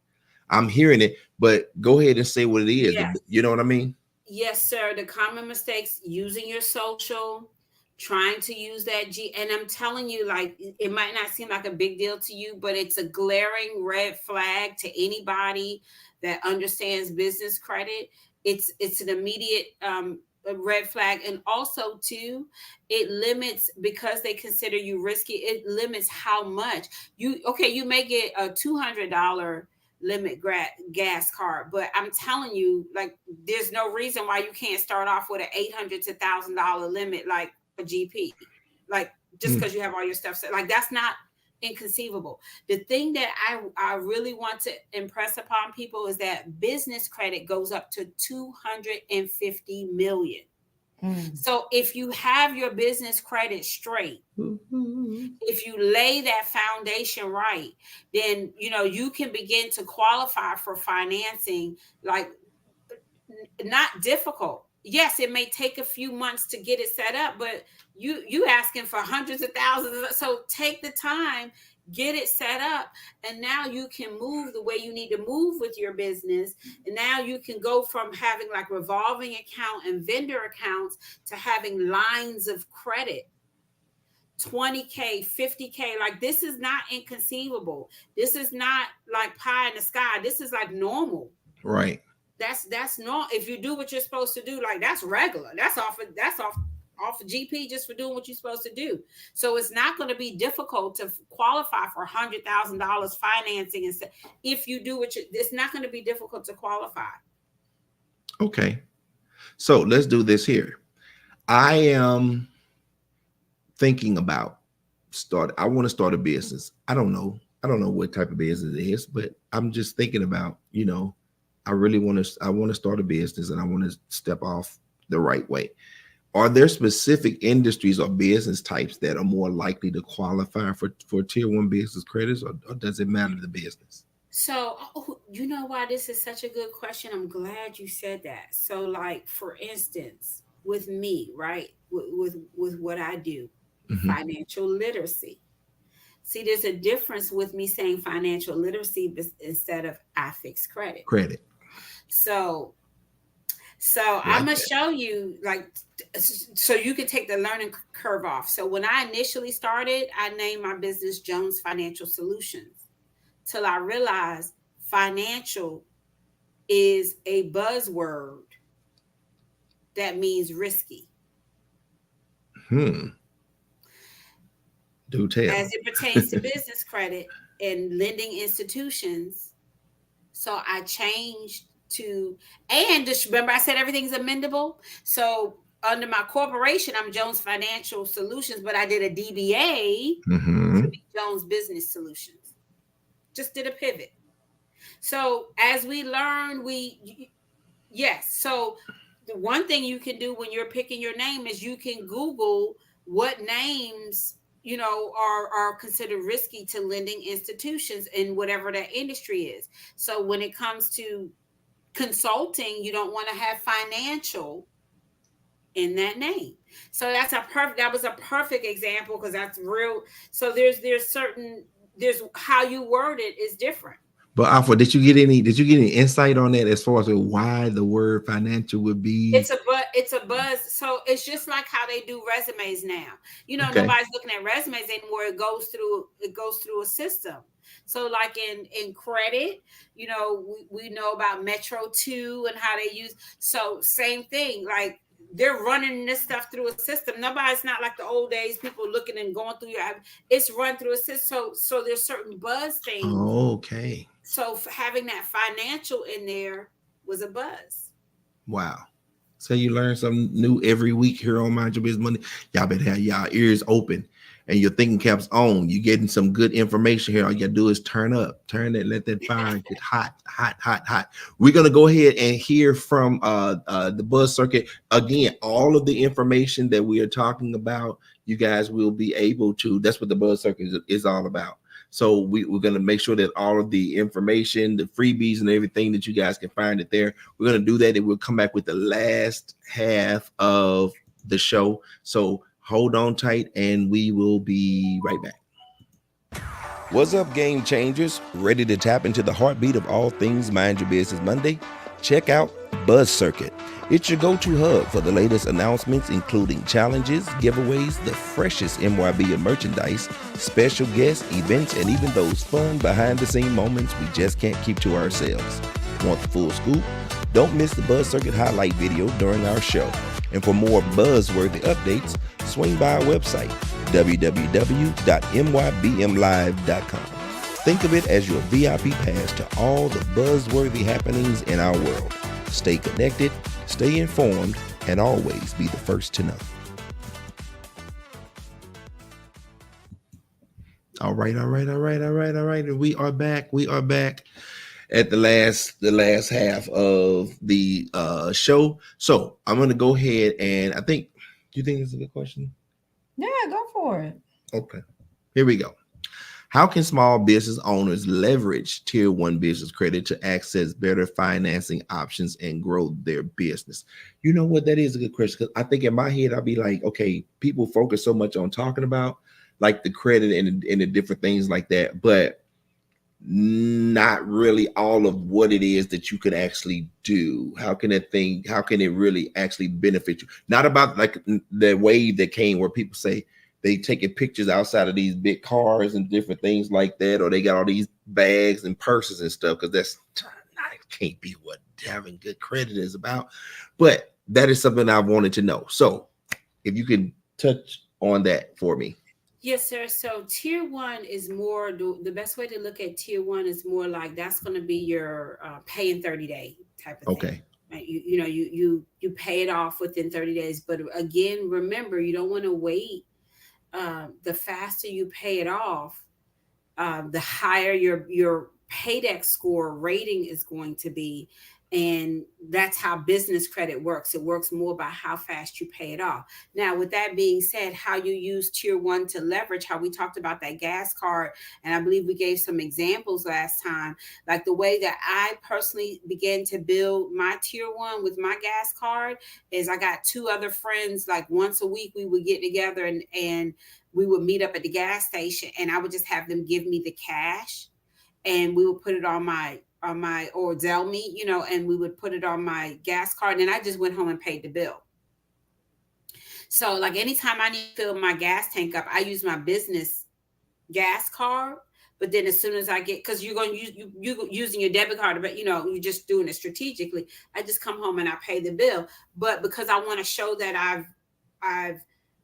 but go ahead and say what it is. Yes. You know what I mean? Yes, sir. The common mistakes: using your social, trying to use that and I'm telling you, like, it might not seem like a big deal to you, but it's a glaring red flag to anybody that understands business credit. It's an immediate a red flag. And also too, it limits, because they consider you risky, it limits how much you may get a $200 limit gas card, but I'm telling you, like, there's no reason why you can't start off with an $800 to $1,000 limit, like a GP, like, just because you have all your stuff set. Like, that's not inconceivable. The thing that I really want to impress upon people is that business credit goes up to 250 million. So if you have your business credit straight, if you lay that foundation right, then you can begin to qualify for financing. Like, not difficult. Yes, it may take a few months to get it set up, but you asking for hundreds of thousands. So take the time, get it set up, and now you can move the way you need to move with your business. And now you can go from having like revolving account and vendor accounts to having lines of credit. 20K, 50K. Like, this is not inconceivable. This is not like pie in the sky. This is like normal. Right. That's not, if you do what you're supposed to do, like, that's regular. That's off of GP just for doing what you're supposed to do. So it's not going to be difficult to qualify for $100,000 financing. And if you do it's not going to be difficult to qualify. Okay. So let's do this here. I am thinking about I want to start a business. I don't know what type of business it is, but I'm just thinking about, I want to start a business, and I want to step off the right way. Are there specific industries or business types that are more likely to qualify for tier 1 business credits, or does it matter the business? So, you know why this is such a good question? I'm glad you said that. So, like, for instance, with me, right, with what I do, financial literacy. See, there's a difference with me saying financial literacy instead of I fix credit. So like I'm going to show you, like, so you can take the learning curve off. So when I initially started, I named my business Jones Financial Solutions, till I realized financial is a buzzword that means risky. Do tell. As it pertains to business credit and lending institutions. So I changed to, and just remember I said everything's amendable. So under my corporation, I'm Jones Financial Solutions, but I did a DBA to be Jones Business Solutions. Just did a pivot. So as we learn, so the one thing you can do when you're picking your name is you can Google what names are considered risky to lending institutions in whatever that industry is. So when it comes to consulting, you don't want to have financial in that name. So that was a perfect example, because that's real. So there's how you word it is different. But Afua, did you get any insight on that as far as why the word financial would be? It's a buzz. So it's just like how they do resumes now. Nobody's looking at resumes anymore. It goes through a system. So like in credit, we know about Metro 2 and how they use. So same thing, like they're running this stuff through a system. Nobody's not like the old days, people looking and going through it's run through a system. So there's certain buzz things. Oh, okay. So having that financial in there was a buzz. Wow. So you learn something new every week here on Mind Your Business Money. Y'all better have y'all ears open and your thinking cap's on, you're getting some good information here. All you gotta do is turn it, let that fire get hot, hot, hot, hot. We're gonna go ahead and hear from the buzz circuit. Again, all of the information that we are talking about, you guys will be able to, that's what the buzz circuit is all about. So we're going to make sure that all of the information, the freebies and everything that you guys can find it there. We're going to do that, and we'll come back with the last half of the show. So hold on tight, and we will be right back. What's up, game changers? Ready to tap into the heartbeat of all things Mind Your Business Monday? Check out Buzz Circuit. It's your go-to hub for the latest announcements, including challenges, giveaways, the freshest MYBM merchandise, special guests, events, and even those fun behind-the-scene moments we just can't keep to ourselves. Want the full scoop? Don't miss the Buzz Circuit highlight video during our show. And for more buzzworthy updates, swing by our website, www.mybmlive.com. Think of it as your VIP pass to all the buzzworthy happenings in our world. Stay connected, stay informed, and always be the first to know. All right. We are back at the last half of the show. So I'm going to go ahead and do you think this is a good question? Yeah, go for it. Okay, here we go. How can small business owners leverage Tier 1 business credit to access better financing options and grow their business? You know what? That is a good question, because I think in my head, I'll be like, okay, people focus so much on talking about like the credit and the different things like that, but not really all of what it is that you can actually do. How can it really actually benefit you? Not about like the wave that came where people say, they taking pictures outside of these big cars and different things like that, or they got all these bags and purses and stuff, because that can't be what having good credit is about. But that is something I wanted to know. So if you can touch on that for me. Yes, sir. So Tier 1 is more, the best way to look at Tier 1 is more like that's going to be your pay in 30 day type of thing. Right? You pay it off within 30 days. But again, remember, you don't want to wait. The faster you pay it off, the higher your paydex score rating is going to be. And that's how business credit works. It works more by how fast you pay it off. Now, with that being said, how you use Tier 1 to leverage, how we talked about that gas card, and I believe we gave some examples last time, like the way that I personally began to build my Tier 1 with my gas card is I got two other friends, like once a week we would get together and we would meet up at the gas station, and I would just have them give me the cash, and we would put it on my or Zelle me, and we would put it on my gas card, and I just went home and paid the bill. So like anytime I need to fill my gas tank up, I use my business gas card. But then as soon as I get, because you're going to use you using your debit card, but you're just doing it strategically. I just come home and I pay the bill. But because I want to show that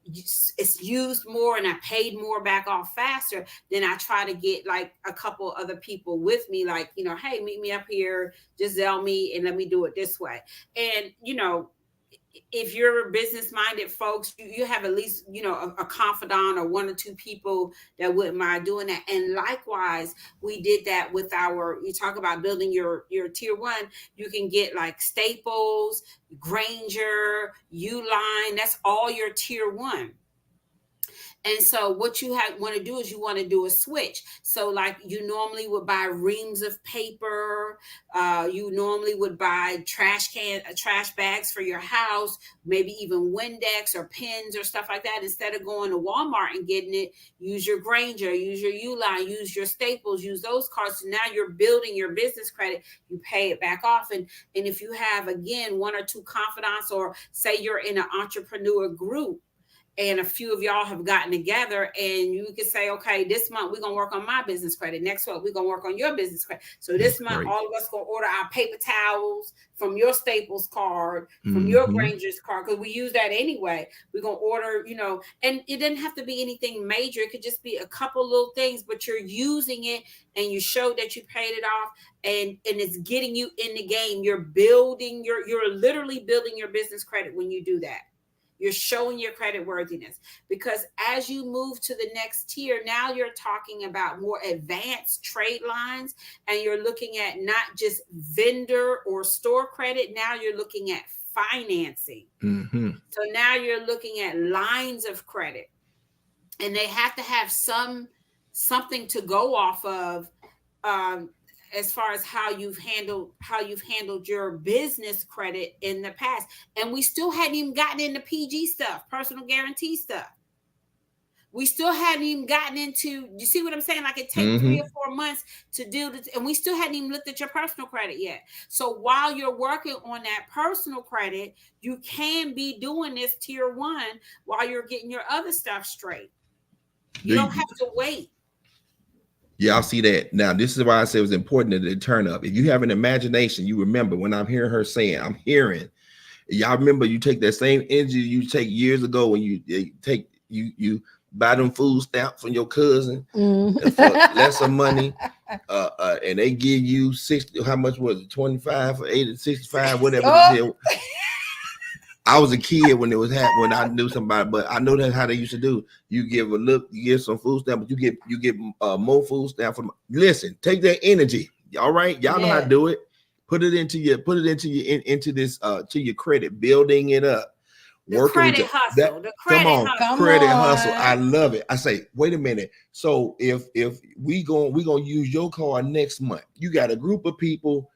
it's used more and I paid more back off faster, then I try to get like a couple other people with me, like, hey, meet me up here, just Zelle me and let me do it this way. And, if you're business minded folks, you have at least, a confidant or one or two people that wouldn't mind doing that. And likewise, we did that with you talk about building your Tier 1, you can get like Staples, Granger, Uline, that's all your Tier 1. And so what you want to do is you want to do a switch. So like you normally would buy reams of paper. You normally would buy trash bags for your house, maybe even Windex or pens or stuff like that. Instead of going to Walmart and getting it, use your Granger, use your Uline, use your Staples, use those cards. So now you're building your business credit. You pay it back off. And if you have, again, one or two confidants, or say you're in an entrepreneur group, and a few of y'all have gotten together, and you can say, okay, this month we're going to work on my business credit. Next month, we're going to work on your business credit. So this month, all of us going to order our paper towels from your Staples card, from your Granger's card, because we use that anyway. We're going to order, and it doesn't have to be anything major. It could just be a couple little things, but you're using it and you show that you paid it off, and it's getting you in the game. You're literally building your business credit when you do that. You're showing your credit worthiness, because as you move to the next tier, now you're talking about more advanced trade lines, and you're looking at not just vendor or store credit. Now you're looking at financing. Mm-hmm. So now you're looking at lines of credit, and they have to have something to go off of, as far as how you've handled your business credit in the past. And we still hadn't even gotten into PG stuff, personal guarantee stuff. We still hadn't even gotten into, you see what I'm saying? Like, it takes 3 or 4 months to do this, and we still hadn't even looked at your personal credit yet. So while you're working on that personal credit, you can be doing this tier 1 while you're getting your other stuff straight. You don't have to wait. Yeah, I'll see that. Now, this is why I said it was important that it turn up. If you have an imagination, you remember when I'm hearing her saying, I'm hearing, y'all remember, you take that same energy you take years ago when you buy them food stamps from your cousin for lesser money, and they give you 60, how much was it, 25 or 80, 65, whatever the deal. I was a kid when it was happening, when I knew somebody, but I know that's how they used to do. You give a look, you give some food stamp, but you get more food stamp from. Listen, take that energy. All right, y'all know how to do it. Put it into your to your credit, building it up. The credit hustle. Credit hustle. I love it. I say, wait a minute. So if we gonna use your card next month, you got a group of people.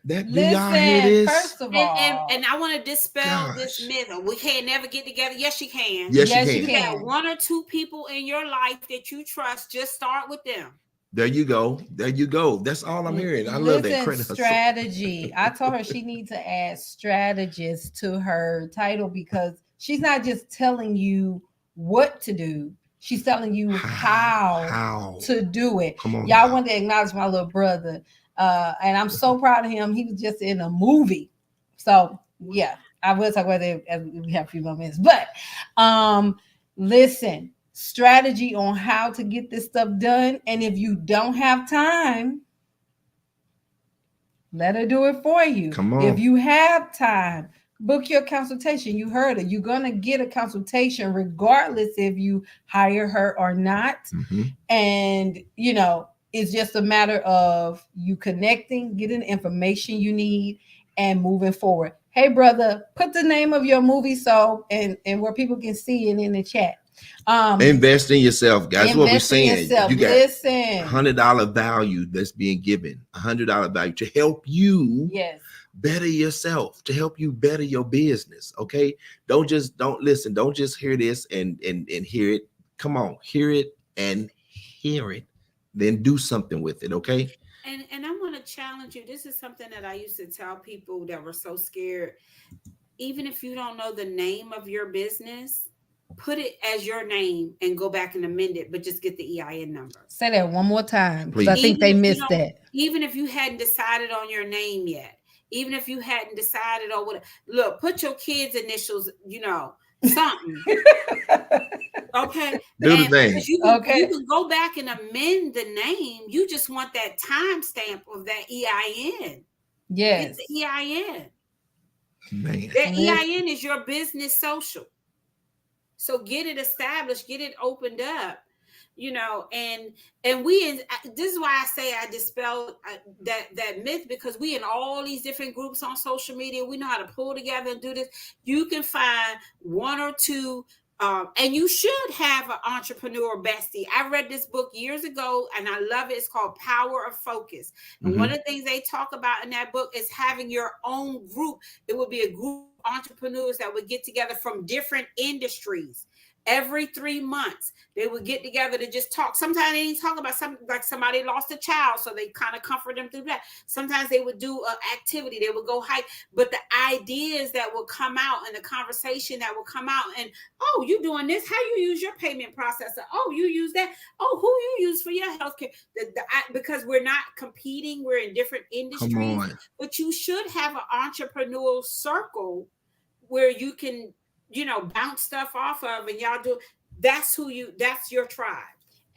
That, do y'all hear this? First of all, and I want to dispel this myth. We can't never get together. Yes, you can. Yes, you can. You got 1 or 2 people in your life that you trust. Just start with them. There you go. There you go. That's all I'm hearing. I love that credit strategy. I told her she needs to add strategist to her title, because she's not just telling you what to do. She's telling you how to do it. Come on, y'all want to acknowledge my little brother. And I'm so proud of him. He was just in a movie. So yeah, I will talk about it as we have a few more minutes. But listen, strategy on how to get this stuff done. And if you don't have time, let her do it for you. Come on. If you have time, book your consultation. You heard it. You're gonna get a consultation regardless if you hire her or not. And it's just a matter of you connecting, getting the information you need, and moving forward. Hey, brother, put the name of your movie and where people can see it in the chat. Invest in yourself, guys. What we're saying. You got $100 value that's being given. $100 value to help you better yourself, to help you better your business. Okay. Don't just hear this and hear it. Come on, hear it and hear it. Then do something with it, okay? And I want to challenge you. This is something that I used to tell people that were so scared. Even if you don't know the name of your business, put it as your name and go back and amend it, but just get the EIN number. Say that one more time, because I think they missed that. Even if you hadn't decided on your name yet, even if you hadn't decided on what, look, put your kids' initials, something. Okay. Do the thing. You can go back and amend the name. You just want that timestamp of that EIN. Yes. It's the EIN. Man. That EIN is your business social. So get it established, get it opened up, and this is why I say I dispel that myth, because we in all these different groups on social media, we know how to pull together and do this. You can find 1 or 2, and you should have an entrepreneur bestie. I read this book years ago and I love it. It's called Power of Focus. And one of the things they talk about in that book is having your own group. It would be a group of entrepreneurs that would get together from different industries. Every 3 months, they would get together to just talk. Sometimes they didn't talk about something like somebody lost a child, so they kind of comfort them through that. Sometimes they would do an activity. They would go hike. But the ideas that would come out and the conversation that would come out, and, oh, you doing this? How you use your payment processor? Oh, you use that? Oh, who you use for your healthcare? Because we're not competing. We're in different industries. But you should have an entrepreneurial circle where you can bounce stuff off of, and y'all do. That's your tribe.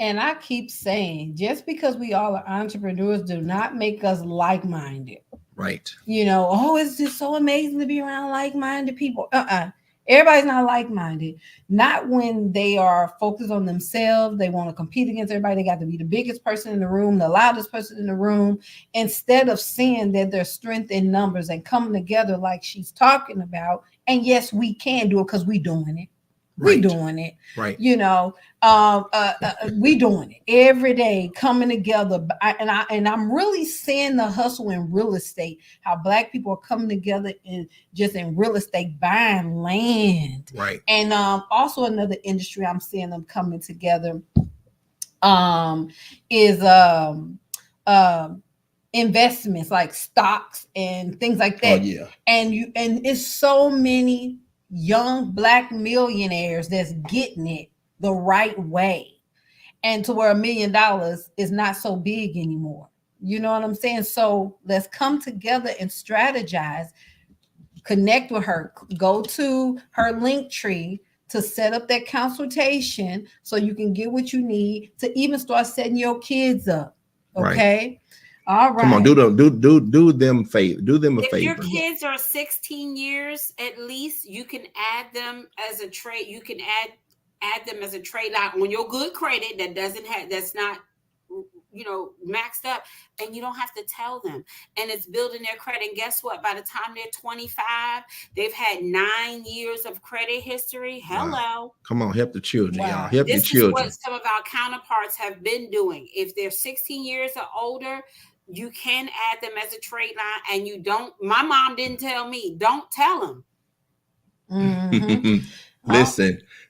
And I keep saying, just because we all are entrepreneurs do not make us like-minded. Right. It's just so amazing to be around like-minded people. Everybody's not like-minded. Not when they are focused on themselves. They want to compete against everybody. They got to be the biggest person in the room, the loudest person in the room, instead of seeing that there's strength in numbers and coming together like she's talking about. And yes, we can do it because we're doing it. We're doing it. Right. You know, we doing it every day, coming together. And I'm really seeing the hustle in real estate, how Black people are coming together in real estate, buying land. Right. And also another industry I'm seeing them coming together is investments like stocks and things like that. Oh, yeah. And it's so many young Black millionaires that's getting it the right way, and to where $1 million is not so big anymore. You know what I'm saying? So let's come together and strategize, connect with her, go to her link tree to set up that consultation so you can get what you need to even start setting your kids up. Okay. Right. All right. Come on, do them favor. Do them a favor. If your kids are 16 years at least, you can add them as a trade. You can add them as a trade line on your good credit that's not maxed up, and you don't have to tell them. And it's building their credit. And guess what? By the time they're 25, they've had 9 years of credit history. Hello. Wow. Come on, help the children, Wow. y'all. Help the children. This is what some of our counterparts have been doing. If they're 16 years or older, you can add them as a trade line, and you don't. My mom didn't tell me. Don't tell them. Mm-hmm.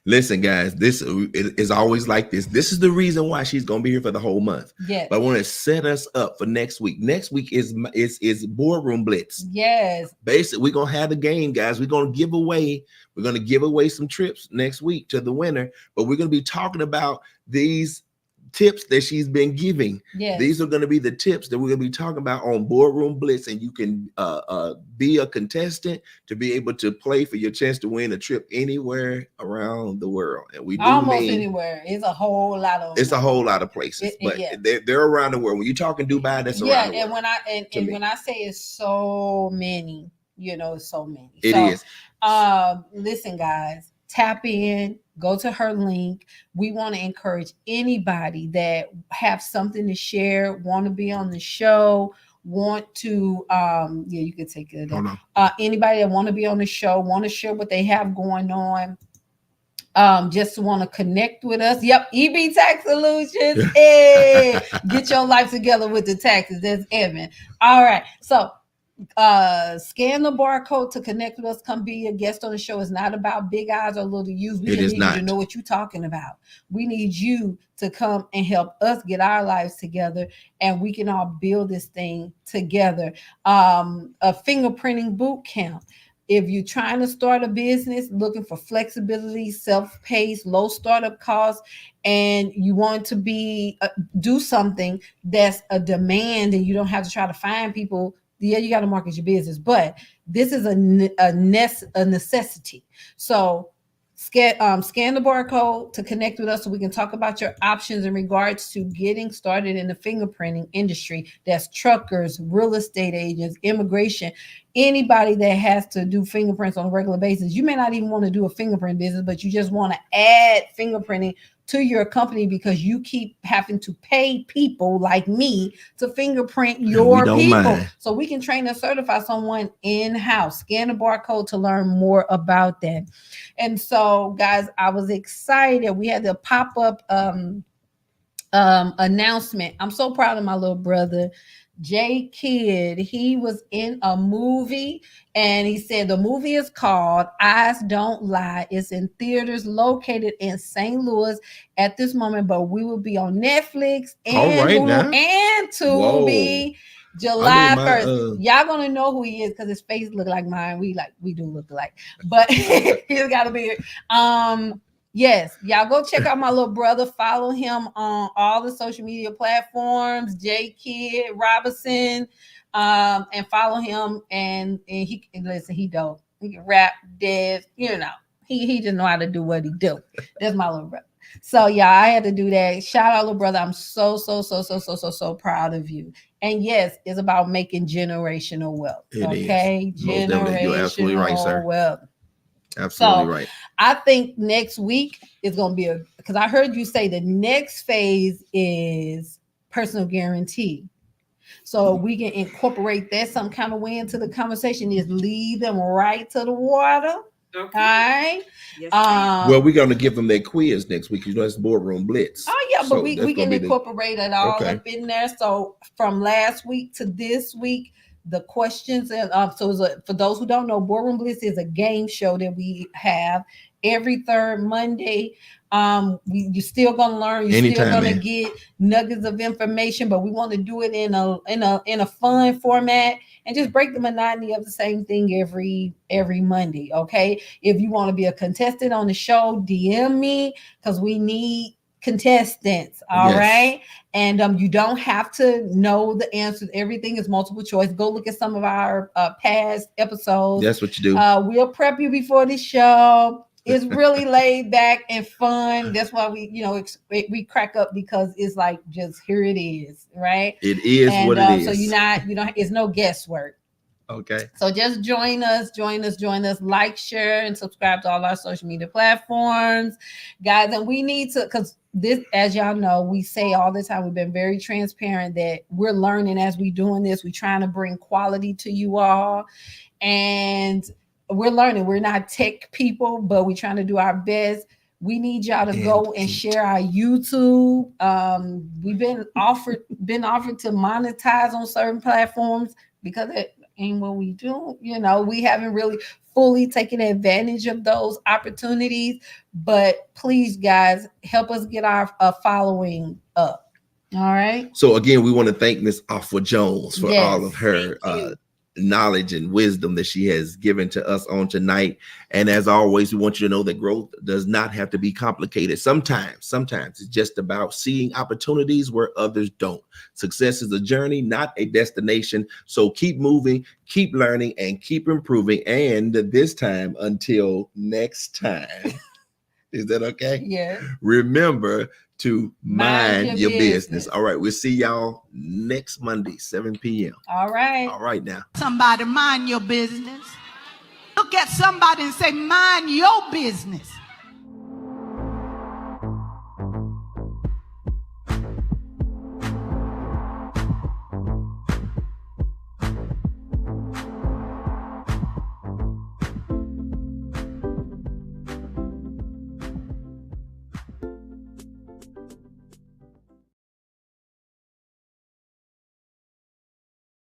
Listen, guys. This is always like this. This is the reason why she's gonna be here for the whole month. Yes. But I want to set us up for next week. Next week is boardroom blitz. Yes. Basically, we're gonna have the game, guys. We're gonna give away some trips next week to the winner. But we're gonna be talking about these tips that she's been giving. Yes. These are going to be the tips that we're going to be talking about on Boardroom Blitz, and you can be a contestant to be able to play for your chance to win a trip anywhere around the world. And we do almost anywhere. It's a whole lot of places, but they're around the world. When you're talking Dubai, that's around the world. And when I say it's so many, it's so many. It is. Listen, guys, tap in. Go to her link. We want to encourage anybody that have something to share, want to be on the show, want to, you can take it. Anybody that want to be on the show, want to share what they have going on, just want to connect with us. Yep, EB Tax Solutions. Hey, get your life together with the taxes. That's Evan. All right, so scan the barcode to connect with us. Come be a guest on the show. It's not about big eyes or little U's. We need you to know what you're talking about. We need you to come and help us get our lives together, and we can all build this thing together. A fingerprinting boot camp. If you're trying to start a business, looking for flexibility, self-paced, low startup costs, and you want to do something that's a demand, and you don't have to try to find people. Yeah, you got to market your business, but this is a necessity. So scan the barcode to connect with us so we can talk about your options in regards to getting started in the fingerprinting industry. That's truckers, real estate agents, immigration, anybody that has to do fingerprints on a regular basis. You may not even want to do a fingerprint business, but you just want to add fingerprinting to your company because you keep having to pay people like me to fingerprint your people. Mind. So we can train and certify someone in-house. Scan the barcode to learn more about that. And so, guys, I was excited. We had the pop-up announcement. I'm so proud of my little brother. Jay Kidd, he was in a movie, and he said the movie is called Eyes Don't Lie. It's in theaters located in St. Louis at this moment, but we will be on Netflix and Hulu and Tubi July 1st. Y'all gonna know who he is because his face look like mine. We do look alike, but he's got to be yes, y'all go check out my little brother. Follow him on all the social media platforms, J Kidd Robinson, and follow him. And he listen, he dope. He can rap, dance, he just know how to do what he do. That's my little brother. So yeah, I had to do that. Shout out, little brother. I'm so proud of you. And yes, it's about making generational wealth. It okay, is. Generational You're absolutely right, sir. Wealth. Absolutely So, right. I think next week is going to be because I heard you say the next phase is personal guarantee. So we can incorporate that some kind of way into the conversation, is lead them right to the water. Okay. All right. Yes, Well, we're going to give them their quiz next week. You know, it's boardroom blitz. Oh yeah, So but we can incorporate it all Okay. up in there. So from last week to this week, the questions and for those who don't know, Boardroom Blitz is a game show that we have every third Monday. You're still gonna learn. You're Anytime, still gonna man. get nuggets of information, but we want to do it in a fun format and just break the monotony of the same thing every Monday. Okay, if you want to be a contestant on the show, DM me because we need contestants. All right. And you don't have to know the answers. Everything is multiple choice. Go look at some of our past episodes. That's what you do. We'll prep you before the show. It's really laid back and fun. That's why we crack up, because it's like, just here it is, right? It is what it is. So it's no guesswork. Okay. So just join us, like, share, and subscribe to all our social media platforms, guys. And we need to, because this, as y'all know, we say all the time, we've been very transparent that we're learning as we doing this. We're trying to bring quality to you all, and we're learning. We're not tech people, but we're trying to do our best. We need y'all to go and share our YouTube. We've been offered to monetize on certain platforms because it ain't what we do. We haven't really fully taken advantage of those opportunities. But please, guys, help us get our following up. All right. So again, we want to thank Miss Afua Jones for all of her knowledge and wisdom that she has given to us on tonight. And as always, we want you to know that growth does not have to be complicated. Sometimes it's just about seeing opportunities where others don't. Success is a journey, not a destination. So keep moving, keep learning, and keep improving. And this time, until next time, is that okay? Yeah. Remember to mind your business. All right. We'll see y'all next Monday, 7 p.m. All right. All right now. Somebody mind your business. Look at somebody and say, mind your business.